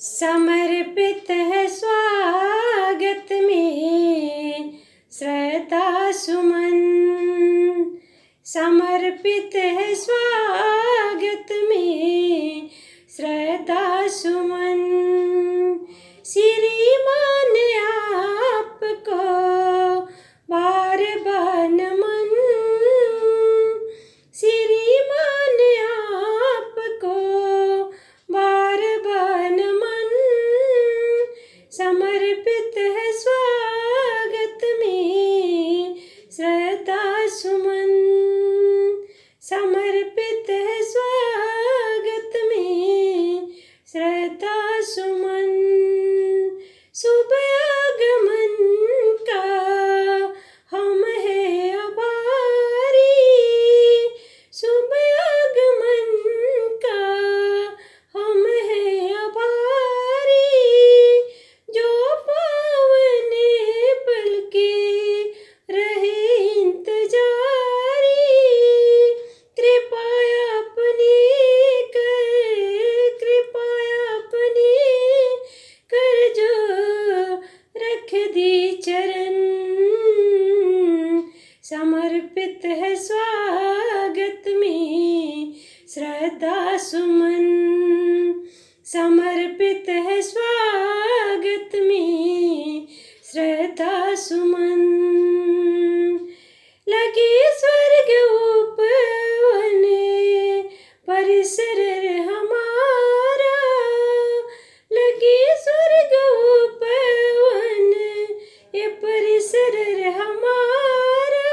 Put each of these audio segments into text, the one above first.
समर्पित है स्वागत में श्रद्धा सुमन। समर्पित है स्वागत में श्रद्धा सुमन। श्रीमान आपको बार बार नमन। श्रीमान आपको बार बार नमन। समर्पित है स्वागत में श्रद्धा सुमन। समर्पित है स्वागत में श्रद्धा सुमन। शुभ आगमन का हम है आभारी। शुभ आगमन का हम है आभारी। जो पावने पल के रहे इंतजारी। कृपा अपनी कर जो रख दी चरण। समर्पित है स्वागत में श्रद्धा सुमन। समर्पित है स्वागत में श्रद्धा सुमन। लगे स्वर्ग उपवन परिसर हमारा। लगे स्वर्ग उपवन ये परिसर हमारा।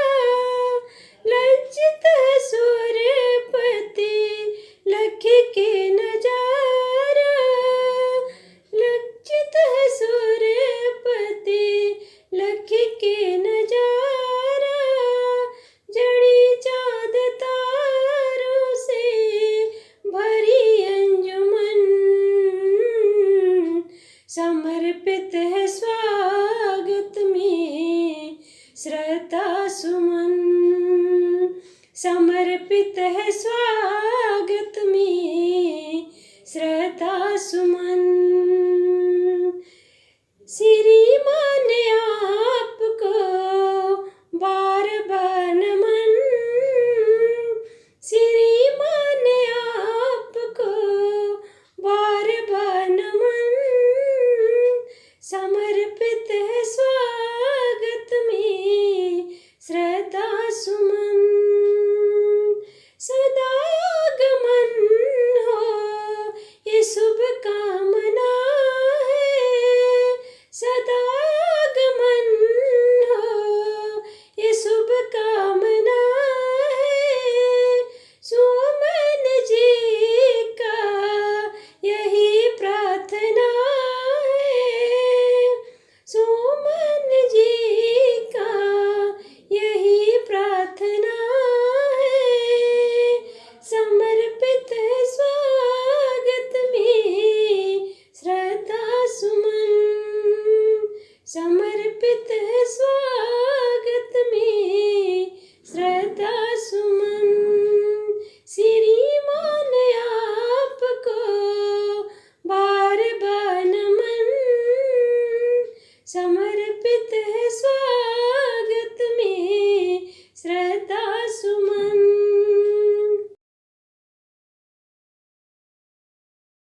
लज्जित है सूर्यपति लख के नजारा। लज्जित है सूर्यपति लख के नजारा। जड़ी चाँद तारों से भरी अंजुमन। समर्पित है स्वागत में श्रद्धा सुमन। समर्पित है स्वागत में श्रद्धा सुमन।